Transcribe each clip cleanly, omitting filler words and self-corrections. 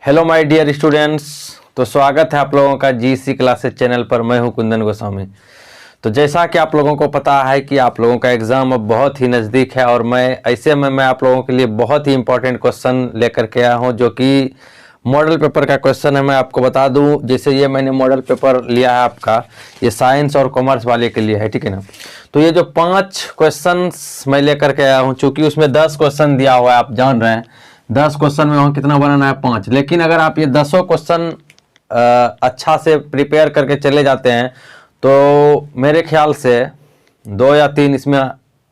Hello my dear students. तो स्वागत है आप लोगों का जीसी क्लासेस चैनल पर। मैं हूं कुंदन गोस्वामी। तो जैसा कि आप लोगों को पता है कि आप लोगों का एग्ज़ाम अब बहुत ही नज़दीक है और मैं आप लोगों के लिए बहुत ही इंपॉर्टेंट क्वेश्चन लेकर के आया हूं, जो कि मॉडल पेपर का क्वेश्चन है। मैं आपको बता दूं, जैसे ये मैंने मॉडल पेपर लिया है आपका, ये साइंस और कॉमर्स वाले के लिए है, ठीक है ना। तो ये जो 5 क्वेश्चंस मैं लेकर के आया हूँ, चूँकि उसमें 10 क्वेश्चन दिया हुआ है, आप जान रहे हैं 10 क्वेश्चन में वहाँ कितना बनाना है 5। लेकिन अगर आप ये 10 क्वेश्चन अच्छा से प्रिपेयर करके चले जाते हैं तो मेरे ख्याल से 2 या 3 इसमें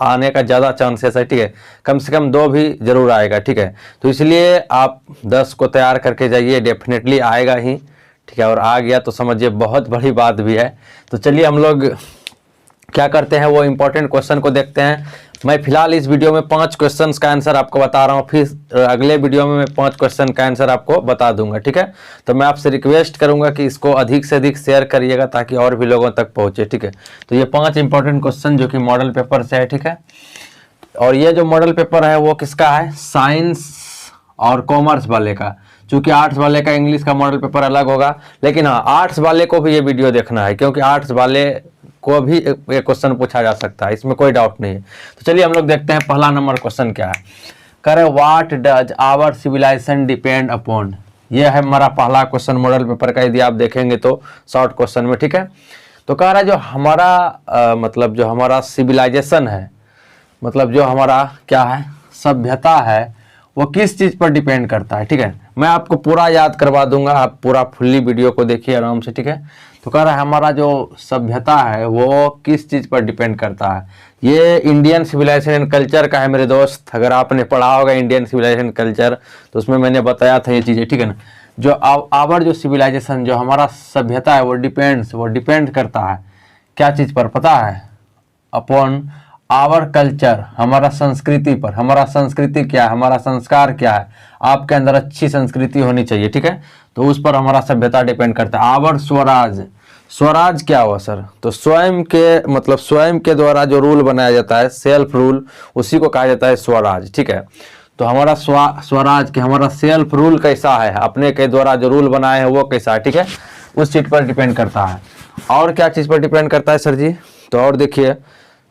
आने का ज़्यादा चांसेस है, ठीक है। कम से कम 2 भी ज़रूर आएगा, ठीक है। तो इसलिए आप 10 को तैयार करके जाइए, डेफिनेटली आएगा ही, ठीक है। और आ गया तो समझिए बहुत बड़ी बात भी है। तो चलिए हम लोग क्या करते हैं, वो इम्पोर्टेंट क्वेश्चन को देखते हैं। मैं फिलहाल इस वीडियो में 5 क्वेश्चंस का आंसर आपको बता रहा हूँ, फिर अगले वीडियो में मैं 5 क्वेश्चन का आंसर आपको बता दूंगा, ठीक है। तो मैं आपसे रिक्वेस्ट करूंगा कि इसको अधिक से अधिक शेयर करिएगा ताकि और भी लोगों तक पहुँचे, ठीक है। तो ये 5 इंपॉर्टेंट क्वेश्चन जो कि मॉडल पेपर से है, ठीक है। और ये जो मॉडल पेपर है वो किसका है, साइंस और कॉमर्स वाले का। चूँकि आर्ट्स वाले का इंग्लिश का मॉडल पेपर अलग होगा, लेकिन हाँ आर्ट्स वाले को भी ये वीडियो देखना है, क्योंकि आर्ट्स वाले को भी ये क्वेश्चन पूछा जा सकता है, इसमें कोई डाउट नहीं है। तो चलिए हम लोग देखते हैं पहला नंबर क्वेश्चन क्या है। कह रहे what does our civilisation depend upon. ये है हमारा पहला क्वेश्चन मॉडल पेपर का, यदि आप देखेंगे तो शॉर्ट क्वेश्चन में, ठीक है। तो कह रहा है जो हमारा मतलब जो हमारा सिविलाइजेशन है, मतलब जो हमारा क्या है सभ्यता है, वो किस चीज़ पर डिपेंड करता है, ठीक है। मैं आपको पूरा याद करवा दूंगा, आप पूरा फुल्ली वीडियो को देखिए आराम से, ठीक है। तो कह रहा है हमारा जो सभ्यता है वो किस चीज़ पर डिपेंड करता है। ये इंडियन सिविलाइजेशन एंड कल्चर का है मेरे दोस्त। अगर आपने पढ़ा होगा इंडियन सिविलाइजेशन कल्चर तो उसमें मैंने बताया था ये चीज़ें, ठीक है ना। जो आवर जो सिविलाइजेशन, जो हमारा सभ्यता है, वो डिपेंड करता है क्या चीज़ पर पता है, अपॉन आवर कल्चर, हमारा संस्कृति पर। हमारा संस्कृति क्या है, हमारा संस्कार क्या है, आपके अंदर अच्छी संस्कृति होनी चाहिए, ठीक है। तो उस पर हमारा सभ्यता डिपेंड करता है। आवर स्वराज, स्वराज क्या हुआ सर, तो स्वयं के मतलब स्वयं के द्वारा जो रूल बनाया जाता है, सेल्फ रूल, उसी को कहा जाता है स्वराज, ठीक है। तो हमारा स्वराज के हमारा सेल्फ रूल कैसा है, अपने के द्वारा जो रूल बनाए हैं वो कैसा है, ठीक है, उस चीज़ पर डिपेंड करता है। और क्या चीज़ पर डिपेंड करता है सर जी, तो और देखिए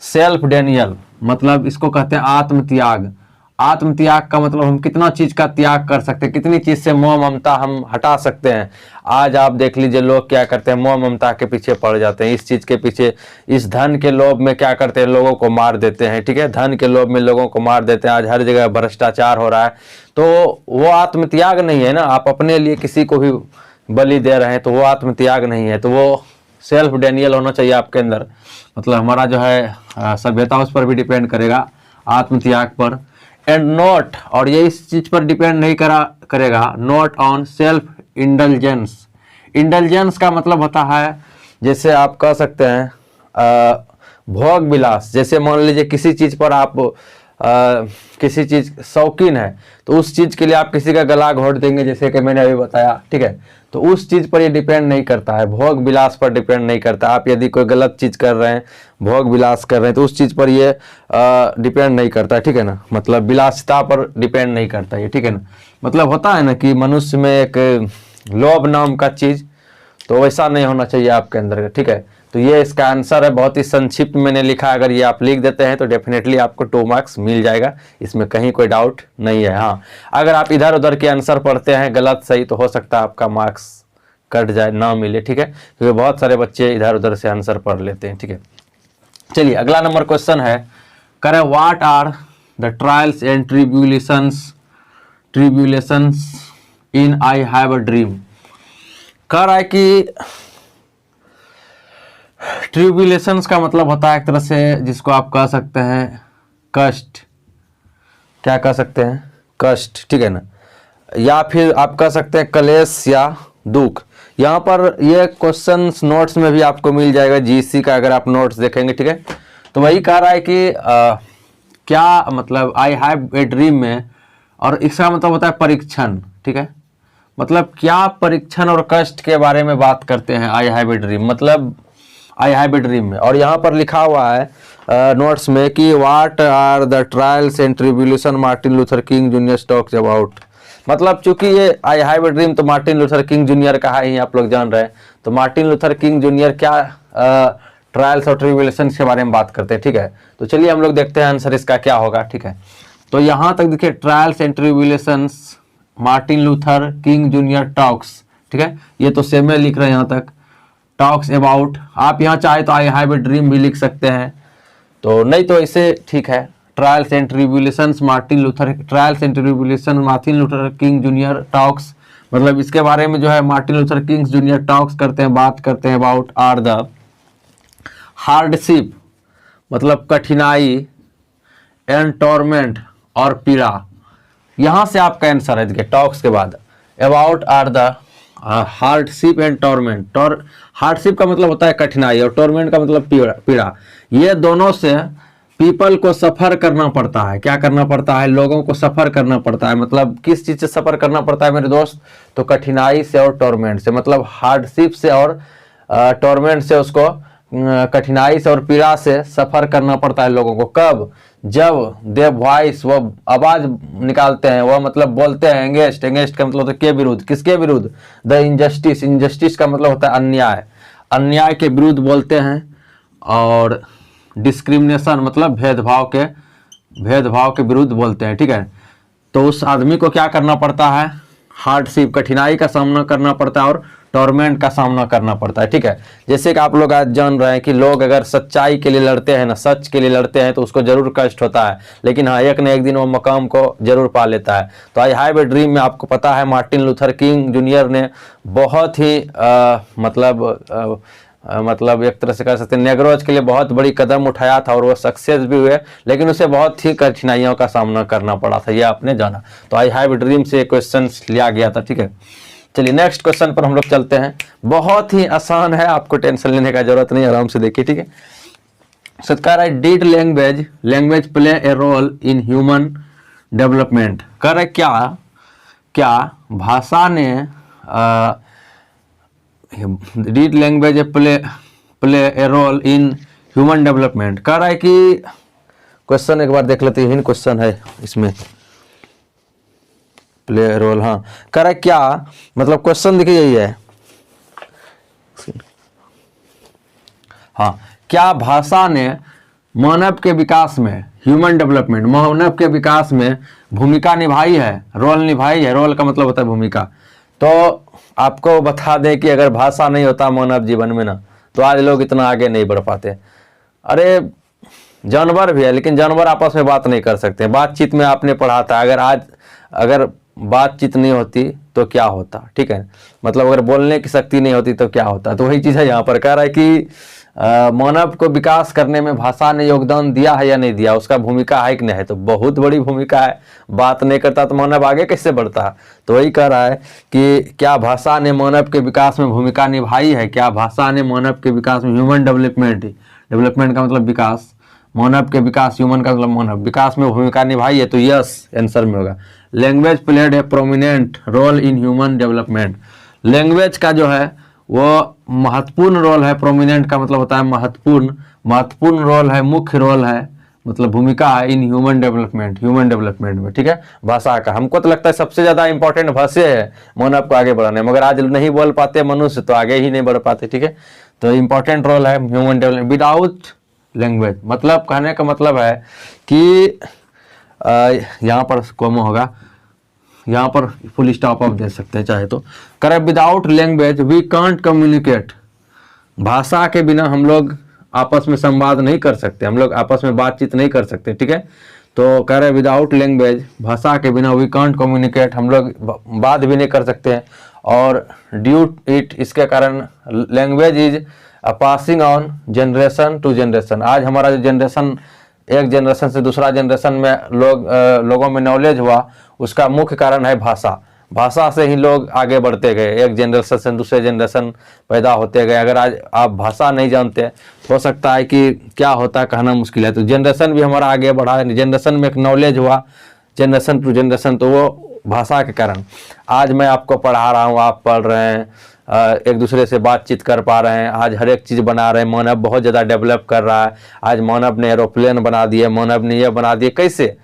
सेल्फ डेनियल, मतलब इसको कहते हैं आत्मत्याग। आत्मत्याग का मतलब हम कितना चीज़ का त्याग कर सकते हैं, कितनी चीज़ से मोह ममता हम हटा सकते हैं। आज आप देख लीजिए लोग क्या करते हैं, मोह ममता के पीछे पड़ जाते हैं, इस चीज़ के पीछे, इस धन के लोभ में क्या करते हैं, लोगों को मार देते हैं, ठीक है। धन के लोभ में लोगों को मार देते हैं। आज हर जगह भ्रष्टाचार हो रहा है, तो वो आत्मत्याग नहीं है ना। आप अपने लिए किसी को भी बलि दे रहे हैं तो वो आत्मत्याग नहीं है। तो वो सेल्फ डेनियल होना चाहिए आपके अंदर, मतलब हमारा जो है सभ्यता उस पर भी डिपेंड करेगा, आत्मत्याग पर। एंड नॉट, और ये इस चीज़ पर डिपेंड नहीं करेगा, not on self indulgence. Indulgence का मतलब होता है, जैसे आप कह सकते हैं भोग विलास। जैसे मान लीजिए किसी चीज़ पर आप किसी चीज़ शौकीन है तो उस चीज़ के लिए आप किसी का गला घोट देंगे, जैसे कि मैंने अभी बताया, ठीक है। तो उस चीज़ पर ये डिपेंड नहीं करता है, भोग विलास पर डिपेंड नहीं करता। आप यदि कोई गलत चीज़ कर रहे हैं, भोग विलास कर रहे हैं, तो उस चीज़ पर ये डिपेंड नहीं करता है, ठीक है ना। मतलब विलासिता पर डिपेंड नहीं करता ये, ठीक है ना। मतलब होता है ना कि मनुष्य में एक लोभ नाम का चीज़, तो वैसा नहीं होना चाहिए आपके अंदर, ठीक है। तो ये इसका आंसर है, बहुत ही संक्षिप्त मैंने लिखा। अगर ये आप लिख देते हैं तो डेफिनेटली आपको 2 मार्क्स मिल जाएगा, इसमें कहीं कोई डाउट नहीं है। हाँ, अगर आप इधर उधर के आंसर पढ़ते हैं गलत सही, तो हो सकता है आपका मार्क्स कट जाए, ना मिले, ठीक है, क्योंकि बहुत सारे बच्चे इधर उधर से आंसर पढ़ लेते हैं, ठीक है। चलिए अगला नंबर क्वेश्चन है, करें what are the trials and tribulations in I have a dream. कह रहा है कि ट्रिब्यूलेशंस का मतलब होता है एक तरह से जिसको आप कह सकते हैं कष्ट, क्या कह सकते हैं, कष्ट, ठीक है ना। या फिर आप कह सकते हैं क्लेश या दुख। यहाँ पर ये क्वेश्चंस नोट्स में भी आपको मिल जाएगा, जीसी का अगर आप नोट्स देखेंगे, ठीक है। तो वही कह रहा है कि क्या मतलब आई हैव ए ड्रीम में, और इसका मतलब होता है परीक्षण, ठीक है। मतलब क्या परीक्षण और कष्ट के बारे में बात करते हैं आई हैव ए ड्रीम, मतलब आई हैव ए ड्रीम में। और यहाँ पर लिखा हुआ है नोट्स में कि what are the trials and tribulation Martin Luther King junior talks about. मतलब चूंकि ये आई हैव ए ड्रीम तो मार्टिन लूथर किंग जूनियर का है ही, आप लोग जान रहे हैं। तो मार्टिन लूथर किंग जूनियर क्या ट्रायल्स और ट्रिब्यूलेशंस के बारे में बात करते हैं, ठीक है। तो चलिए हम लोग देखते हैं आंसर इसका क्या होगा, ठीक है। तो यहाँ तक देखिए, trials and tribulations Martin Luther King junior talks, ठीक है। ये तो सेम में लिख रहे हैं यहाँ तक, टॉक्स अबाउट। आप यहाँ चाहे तो आई हैव ए ड्रीम भी लिख सकते हैं, तो नहीं तो इसे ठीक है। Trials and tribulations Martin Luther, trials and tribulation Martin Luther King junior talks, मतलब इसके बारे में जो है Martin Luther King junior talks करते हैं, बात करते हैं अबाउट आर द हार्डशिप, मतलब कठिनाई, एंड टॉर्मेंट और पीड़ा। यहां से आपका आंसर है, देखिए टॉक्स के बाद about are the hardship and torment. Hardship का मतलब होता है कठिनाई और टॉर्मेंट का मतलब पीड़ा। ये दोनों से पीपल को सफर करना पड़ता है। क्या करना पड़ता है? लोगों को सफर करना पड़ता है। मतलब किस चीज से सफर करना पड़ता है मेरे दोस्त? तो कठिनाई से और टॉर्मेंट से, मतलब हार्डशिप से और टॉर्मेंट से, उसको कठिनाई से और पीड़ा से सफर करना पड़ता है लोगों को। कब? जब दे वॉइस, वो आवाज निकालते हैं, वह मतलब बोलते हैं एंगेस्ट। एंगेस्ट का मतलब होता है के विरुद्ध। किसके विरुद्ध? The injustice. इनजस्टिस का मतलब होता है अन्याय। अन्याय के विरुद्ध बोलते हैं। और डिस्क्रिमिनेशन मतलब भेदभाव के विरुद्ध बोलते हैं, ठीक है। तो उस आदमी को क्या करना पड़ता है? हार्डशिप, कठिनाई का सामना करना पड़ता है और टॉर्मेंट का सामना करना पड़ता है, ठीक है। जैसे कि आप लोग आज जान रहे हैं कि लोग अगर सच्चाई के लिए लड़ते हैं ना, सच के लिए लड़ते हैं, तो उसको जरूर कष्ट होता है, लेकिन हाँ एक न एक दिन वो मकाम को जरूर पा लेता है। तो आई हैव ए ड्रीम में आपको पता है मार्टिन लूथर किंग जूनियर ने बहुत ही मतलब एक तरह से कह सकते हैं नेग्रोज के लिए बहुत बड़ी कदम उठाया था और वो सक्सेस भी हुए, लेकिन उसे बहुत ही कठिनाइयों का सामना करना पड़ा था, ये आपने जाना। तो आई हैव ए ड्रीम से क्वेश्चन लिया गया था, ठीक है। चलिए नेक्स्ट क्वेश्चन पर हम लोग चलते हैं। बहुत ही आसान है, आपको टेंशन लेने का जरूरत नहीं, आराम से देखिए, ठीक है। सत्कार है, did language play a role in human development. कर क्या भाषा ने did language play a role in human development. कह रहा है कि क्वेश्चन एक बार देख लेते हैं, क्वेश्चन है इसमें प्ले रोल। हाँ, कह रहा है क्या, मतलब क्वेश्चन देखिए यही है। हाँ, क्या भाषा ने मानव के विकास में, ह्यूमन डेवलपमेंट, मानव के विकास में भूमिका निभाई है, रोल निभाई है। रोल का मतलब होता है भूमिका। तो आपको बता दें कि अगर भाषा नहीं होता मानव जीवन में ना, तो आज लोग इतना आगे नहीं बढ़ पाते। अरे जानवर भी है, लेकिन जानवर आपस में बात नहीं कर सकते। बातचीत में आपने पढ़ा था, अगर बातचीत नहीं होती तो क्या होता, ठीक है। मतलब अगर बोलने की शक्ति नहीं होती तो क्या होता। तो वही चीज़ है यहाँ पर। कह रहा है कि मानव को विकास करने में भाषा ने योगदान दिया है या नहीं दिया, उसका भूमिका है कि नहीं है। तो बहुत बड़ी भूमिका है। बात नहीं करता तो मानव आगे कैसे बढ़ता। तो वही कह रहा है कि क्या भाषा ने मानव के विकास में भूमिका निभाई है। क्या भाषा ने मानव के विकास में, ह्यूमन डेवलपमेंट का मतलब विकास, मानव के विकास, ह्यूमन का मतलब मानव विकास में भूमिका निभाई है। तो यस आंसर में होगा। Language played a prominent role in human development. Language का जो है वो महत्वपूर्ण रोल है। प्रोमिनेंट का मतलब होता है महत्वपूर्ण रोल है, मुख्य रोल है, मतलब भूमिका है इन ह्यूमन डेवलपमेंट में, ठीक है। भाषा का हमको तो लगता है सबसे ज्यादा इंपॉर्टेंट भाषा है मानव को आगे बढ़ाने, मगर आज नहीं बोल पाते मनुष्य तो आगे ही नहीं बढ़ पाते, ठीक है। तो इंपॉर्टेंट रोल है ह्यूमन डेवलपमेंट। विदाउट लैंग्वेज, मतलब कहने का मतलब है कि यहाँ पर कॉमा होगा, यहाँ पर फुल स्टॉप आप दे सकते हैं चाहे तो। करे without language we can't communicate. भाषा के बिना हम लोग आपस में संवाद नहीं कर सकते, हम लोग आपस में बातचीत नहीं कर सकते, ठीक है। तो कह रहे विदाउट लैंग्वेज, भाषा के बिना वी कांट कम्युनिकेट, हम लोग बात भी नहीं कर सकते हैं। और ड्यू इट, इसके कारण language is passing on generation to generation. आज हमारा जो जनरेशन, एक जनरेशन से दूसरा जनरेशन में लोगों में नॉलेज हुआ, उसका मुख्य कारण है भाषा। भाषा से ही लोग आगे बढ़ते गए, एक जनरेशन से दूसरे जनरेशन पैदा होते गए। अगर आज आप भाषा नहीं जानते, हो सकता है कि क्या होता कहना मुश्किल है। तो जनरेशन भी हमारा आगे बढ़ा, जनरेशन में एक नॉलेज हुआ, जनरेशन टू जनरेशन, तो वो भाषा के कारण। आज मैं आपको पढ़ा रहा हूँ, आप पढ़ रहे हैं, एक दूसरे से बातचीत कर पा रहे हैं। आज हर एक चीज़ बना रहे हैं, मानव बहुत ज़्यादा डेवलप कर रहा है। आज मानव ने एरोप्लेन बना दिए, मानव ने ये बना दिए, कैसे?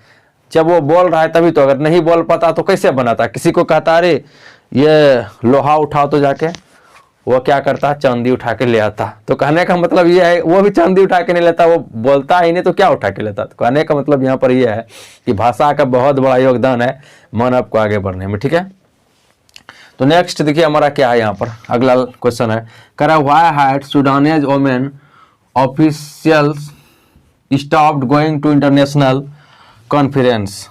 जब वो बोल रहा है तभी तो, अगर नहीं बोल पाता तो कैसे बनाता। किसी को कहता अरे ये लोहा उठाओ तो जाके वो क्या करता, चांदी उठा के ले आता। तो कहने का मतलब ये है वो भी चांदी उठा के नहीं लेता, वो बोलता ही नहीं तो क्या उठा के लेता। तो कहने का मतलब यहाँ पर ये है कि भाषा का बहुत बड़ा योगदान है मानव को आगे बढ़ने में, ठीक है। तो नेक्स्ट देखिए हमारा क्या है यहाँ पर, अगला क्वेश्चन है, कह रहा why had Sudanese women officials stopped going to international conference.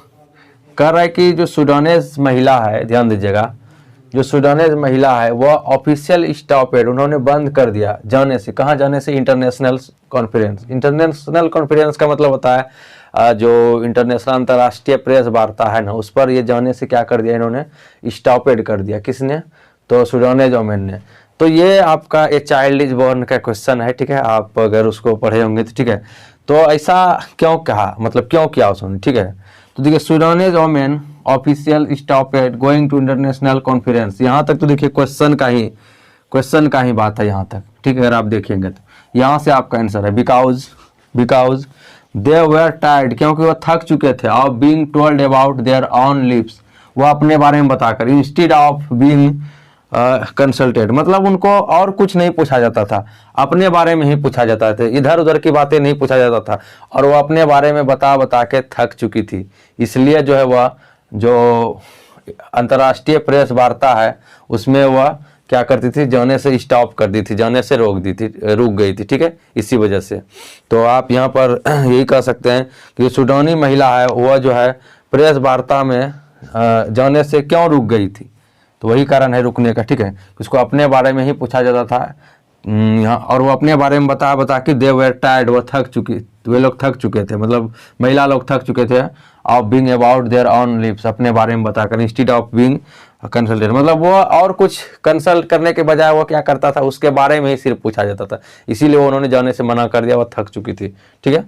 कह रहा है कि जो सूडानीज महिला है, ध्यान दीजिएगा, जो सूडानीज महिला है वह ऑफिशियल स्टॉपेड, उन्होंने बंद कर दिया जाने से। कहाँ जाने से? International conference. इंटरनेशनल कॉन्फ्रेंस का मतलब होता है जो इंटरनेशनल अंतर्राष्ट्रीय प्रेस वार्ता है ना, उस पर ये जाने से क्या कर दिया इन्होंने, स्टॉपेड कर दिया। किसने? तो सूडानीज वोमेन ने। तो ये आपका ये चाइल्ड इज बोर्न का क्वेश्चन है, ठीक है। आप अगर उसको पढ़े होंगे तो ठीक है। तो ऐसा क्यों कहा, मतलब क्यों किया उसने, ठीक है। तो देखिए Sudanese women official stopped going to international conference, यहाँ तक तो देखिए क्वेश्चन का ही बात है यहाँ तक, ठीक है। अगर आप देखेंगे तो यहाँ से आपका आंसर है बिकॉज दे वर टायर्ड, क्योंकि वो थक चुके थे, of being told about their on lips, वो अपने बारे में बताकर, इंस्टेड ऑफ बीइंग कंसल्टेड, मतलब उनको और कुछ नहीं पूछा जाता था, अपने बारे में ही पूछा जाता था, इधर उधर की बातें नहीं पूछा जाता था, और वो अपने बारे में बता के थक चुकी थी। इसलिए जो है वह जो अंतर्राष्ट्रीय प्रेस वार्ता है उसमें वह क्या करती थी, जाने से स्टॉप कर दी थी, जाने से रुक गई थी, ठीक है, इसी वजह से। तो आप यहाँ पर यही कह सकते हैं कि सूडानी महिला है वह जो है प्रेस वार्ता में जाने से क्यों रुक गई थी, तो वही कारण है रुकने का, ठीक है। उसको अपने बारे में ही पूछा जाता था यहाँ, और वो अपने बारे में बता के दे वर टायर्ड, वो वे लोग थक चुके थे, मतलब महिला लोग थक चुके थे, of being about their on lips, अपने बारे में बताकर, इंस्टेड ऑफ बीइंग कंसल्टेड, मतलब वो और कुछ कंसल्ट करने के बजाय वो क्या करता था, उसके बारे में ही सिर्फ पूछा जाता था, इसीलिए उन्होंने जाने से मना कर दिया, वो थक चुकी थी, ठीक है।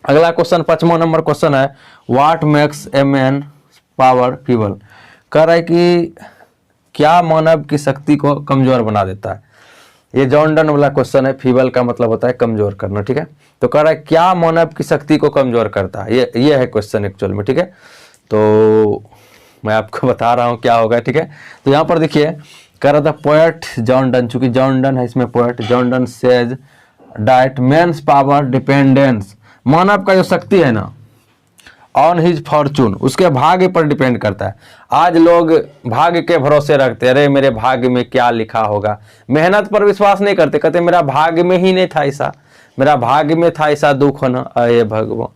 अगला क्वेश्चन 5वां नंबर क्वेश्चन है, what makes a man power feeble. कह रहा है कि क्या मानव की शक्ति को कमजोर बना देता है। ये जॉन डन वाला क्वेश्चन है, फीबल का मतलब होता है कमजोर करना, ठीक है। तो कह रहा है क्या मानव की शक्ति को कमजोर करता है, ये है क्वेश्चन एक्चुअल में, ठीक है। तो मैं आपको बता रहा हूँ क्या होगा, ठीक है। तो यहाँ पर देखिए कह रहा था पोएट जॉन डन, चूंकि जॉन डन है इसमें poet, John Donne says that man's power dependence, मानव का जो शक्ति है ना, ऑन हिज फॉर्चून, उसके भाग्य पर डिपेंड करता है। आज लोग भाग्य के भरोसे रखते हैं, अरे मेरे भाग्य में क्या लिखा होगा, मेहनत पर विश्वास नहीं करते, कहते मेरा भाग्य में ही नहीं था ऐसा, मेरा भाग्य में था ऐसा दुख होना, अरे भगवान,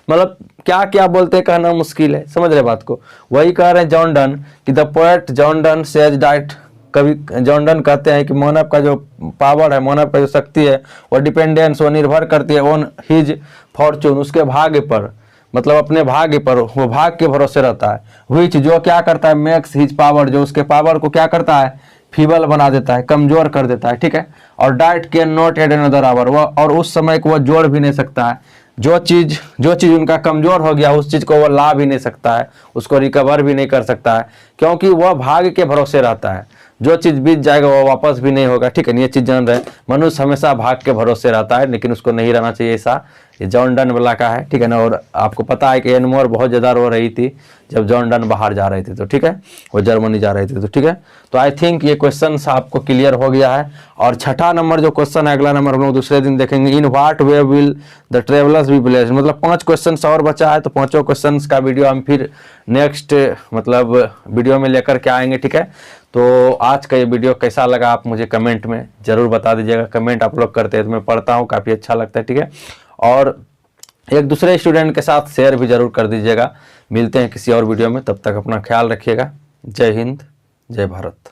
मतलब क्या क्या बोलते कहना मुश्किल है, समझ रहे बात को। वही कह रहे हैं जॉन डन कि the poet John Donne says that, कभी जॉन डन कहते हैं कि मानव का जो पावर है, मानव का जो शक्ति है, वो डिपेंडेंस, वो निर्भर करती है ऑन हिज फॉर्चून, उसके भाग्य पर, मतलब अपने भाग्य पर, वो भाग्य के भरोसे रहता है। व्हिच, जो क्या करता है, मेक्स हिज पावर, जो उसके पावर को क्या करता है, फीबल बना देता है, कमजोर कर देता है, ठीक है। और diet can not add another hour, वो और उस समय को वो जोड़ भी नहीं सकता है, जो चीज उनका कमजोर हो गया उस चीज को वो ला भी नहीं सकता है, उसको रिकवर भी नहीं कर सकता है, क्योंकि वह भाग्य के भरोसे रहता है। जो चीज बीत जाएगा वो वापस भी नहीं होगा, ठीक है। ये चीज जान रहे, मनुष्य हमेशा भाग्य के भरोसे रहता है, लेकिन उसको नहीं रहना चाहिए ऐसा। ये जॉन डन वाला का है, ठीक है ना। और आपको पता है कि एन मोर बहुत ज्यादा रो रही थी जब जॉन डन बाहर जा रहे थे, तो ठीक है, वो जर्मनी जा रहे थे, तो ठीक है। तो आई थिंक ये क्वेश्चन आपको क्लियर हो गया है। और 6ठा नंबर जो क्वेश्चन है, अगला नंबर हम लोग दूसरे दिन देखेंगे, in what way will the travellers be blessed, मतलब 5 क्वेश्चन और बचा है, तो 5 क्वेश्चन का वीडियो हम फिर नेक्स्ट मतलब वीडियो में लेकर के आएंगे, ठीक है। तो आज का ये वीडियो कैसा लगा आप मुझे कमेंट में जरूर बता दीजिएगा। कमेंट आप लोग करते हैं तो मैं पढ़ता हूँ, काफ़ी अच्छा लगता है, ठीक है। और एक दूसरे स्टूडेंट के साथ शेयर भी जरूर कर दीजिएगा। मिलते हैं किसी और वीडियो में, तब तक अपना ख्याल रखिएगा। जय हिंद, जय भारत।